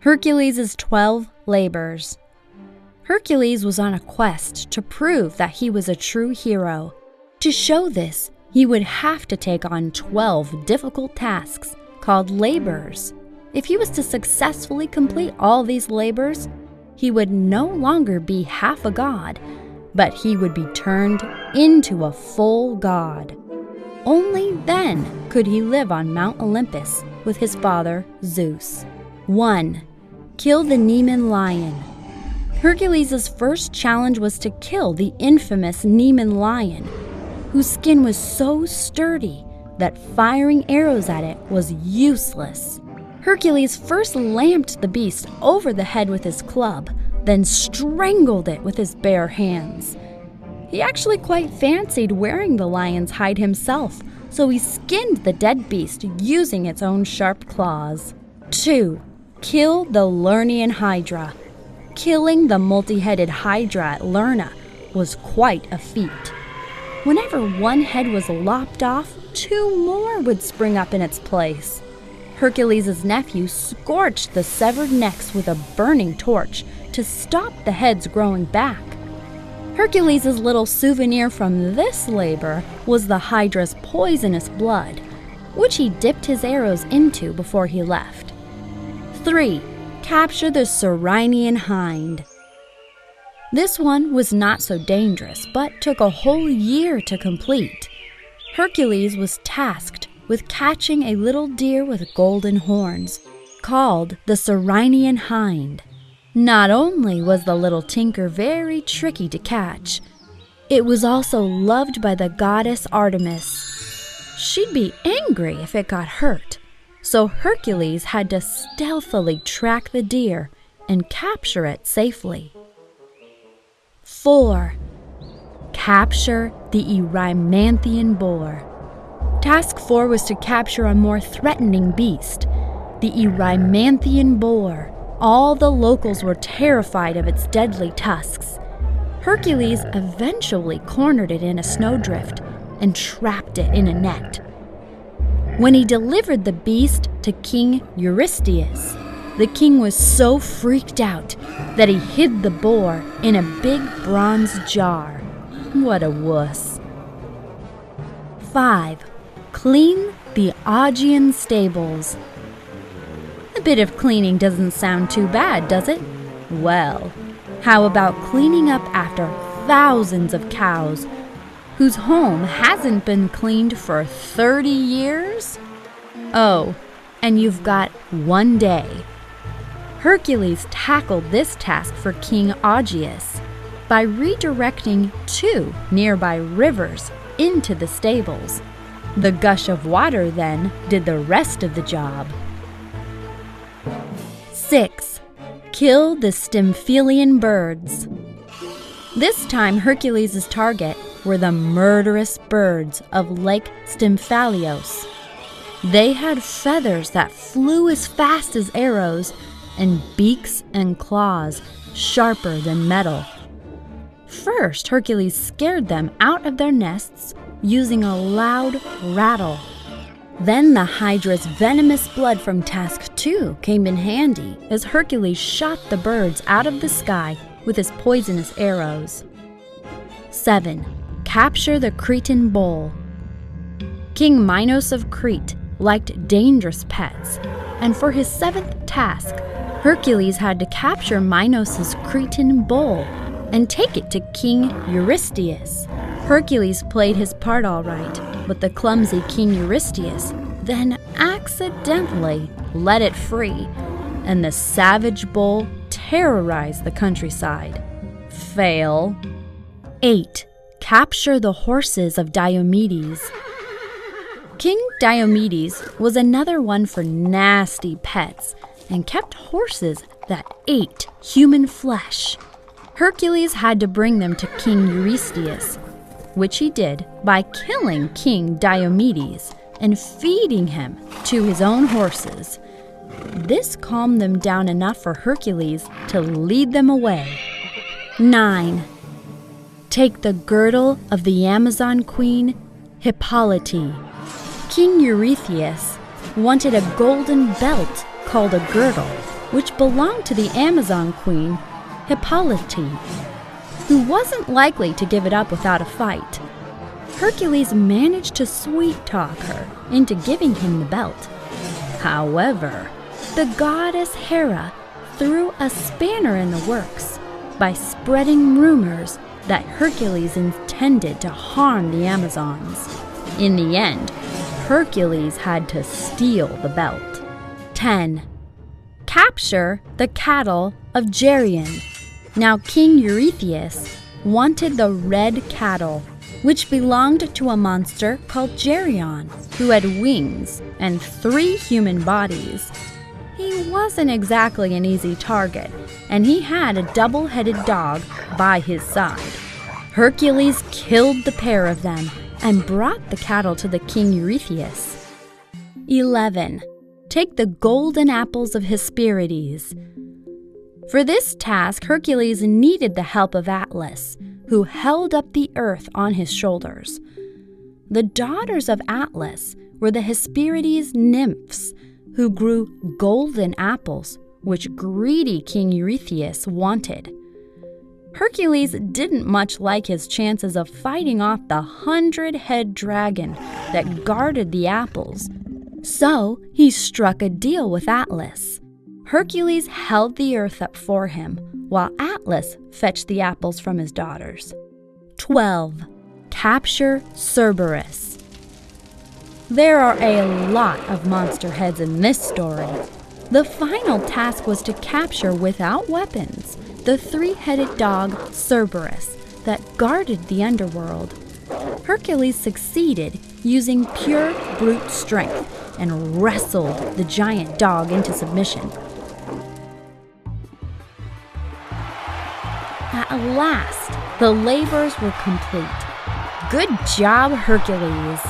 Hercules' 12 labors. Hercules was on a quest to prove that he was a true hero. To show this, he would have to take on 12 difficult tasks called labors. If he was to successfully complete all these labors, he would no longer be half a god, but he would be turned into a full god. Only then could he live on Mount Olympus with his father, Zeus. 1. Kill the Nemean Lion. Hercules' first challenge was to kill the infamous Nemean Lion, whose skin was so sturdy that firing arrows at it was useless. Hercules first lamped the beast over the head with his club, then strangled it with his bare hands. He actually quite fancied wearing the lion's hide himself, so he skinned the dead beast using its own sharp claws. 2. Kill the Lernean Hydra. Killing the multi-headed Hydra at Lerna was quite a feat. Whenever one head was lopped off, 2 more would spring up in its place. Hercules' nephew scorched the severed necks with a burning torch to stop the heads growing back. Hercules' little souvenir from this labor was the Hydra's poisonous blood, which he dipped his arrows into before he left. 3. Capture the Ceryneian Hind. This one was not so dangerous, but took a whole year to complete. Hercules was tasked with catching a little deer with golden horns, called the Ceryneian Hind. Not only was the little tinker very tricky to catch, it was also loved by the goddess Artemis. She'd be angry if it got hurt, so Hercules had to stealthily track the deer and capture it safely. 4. Capture the Erymanthian Boar. Task 4 was to capture a more threatening beast, the Erymanthian Boar. All the locals were terrified of its deadly tusks. Hercules eventually cornered it in a snowdrift and trapped it in a net. When he delivered the beast to King Eurystheus, the king was so freaked out that he hid the boar in a big bronze jar. What a wuss. 5. Clean the Augean Stables. A bit of cleaning doesn't sound too bad, does it? Well, how about cleaning up after thousands of cows whose home hasn't been cleaned for 30 years? Oh, and you've got 1 day. Hercules tackled this task for King Augeas by redirecting 2 nearby rivers into the stables. The gush of water then did the rest of the job. 6. Kill the Stymphalian Birds. This time Hercules' target were the murderous birds of Lake Stymphalios. They had feathers that flew as fast as arrows and beaks and claws sharper than metal. First, Hercules scared them out of their nests using a loud rattle. Then the Hydra's venomous blood from task 2 came in handy as Hercules shot the birds out of the sky with his poisonous arrows. 7. Capture the Cretan Bull. King Minos of Crete liked dangerous pets, and for his 7th task, Hercules had to capture Minos' Cretan Bull and take it to King Eurystheus. Hercules played his part all right, but the clumsy King Eurystheus then accidentally let it free, and the savage bull terrorized the countryside. Fail. 8. Capture the Horses of Diomedes. King Diomedes was another one for nasty pets and kept horses that ate human flesh. Hercules had to bring them to King Eurystheus, which he did by killing King Diomedes and feeding him to his own horses. This calmed them down enough for Hercules to lead them away. 9. Take the girdle of the Amazon queen, Hippolyte. King Eurystheus wanted a golden belt called a girdle, which belonged to the Amazon queen, Hippolyte, who wasn't likely to give it up without a fight. Hercules managed to sweet-talk her into giving him the belt. However, the goddess Hera threw a spanner in the works by spreading rumors that Hercules intended to harm the Amazons. In the end, Hercules had to steal the belt. 10. Capture the Cattle of Geryon. Now King Eurystheus wanted the red cattle, which belonged to a monster called Geryon, who had wings and 3 human bodies. He wasn't exactly an easy target, and he had a double-headed dog by his side. Hercules killed the pair of them and brought the cattle to the King Eurystheus. 11. Take the golden apples of Hesperides. For this task, Hercules needed the help of Atlas, who held up the earth on his shoulders. The daughters of Atlas were the Hesperides nymphs, who grew golden apples, which greedy King Eurystheus wanted. Hercules didn't much like his chances of fighting off the 100-head dragon that guarded the apples, so he struck a deal with Atlas. Hercules held the earth up for him, while Atlas fetched the apples from his daughters. 12. Capture Cerberus. There are a lot of monster heads in this story. The final task was to capture, without weapons, the 3-headed dog Cerberus that guarded the underworld. Hercules succeeded using pure brute strength and wrestled the giant dog into submission. At last, the labors were complete. Good job, Hercules!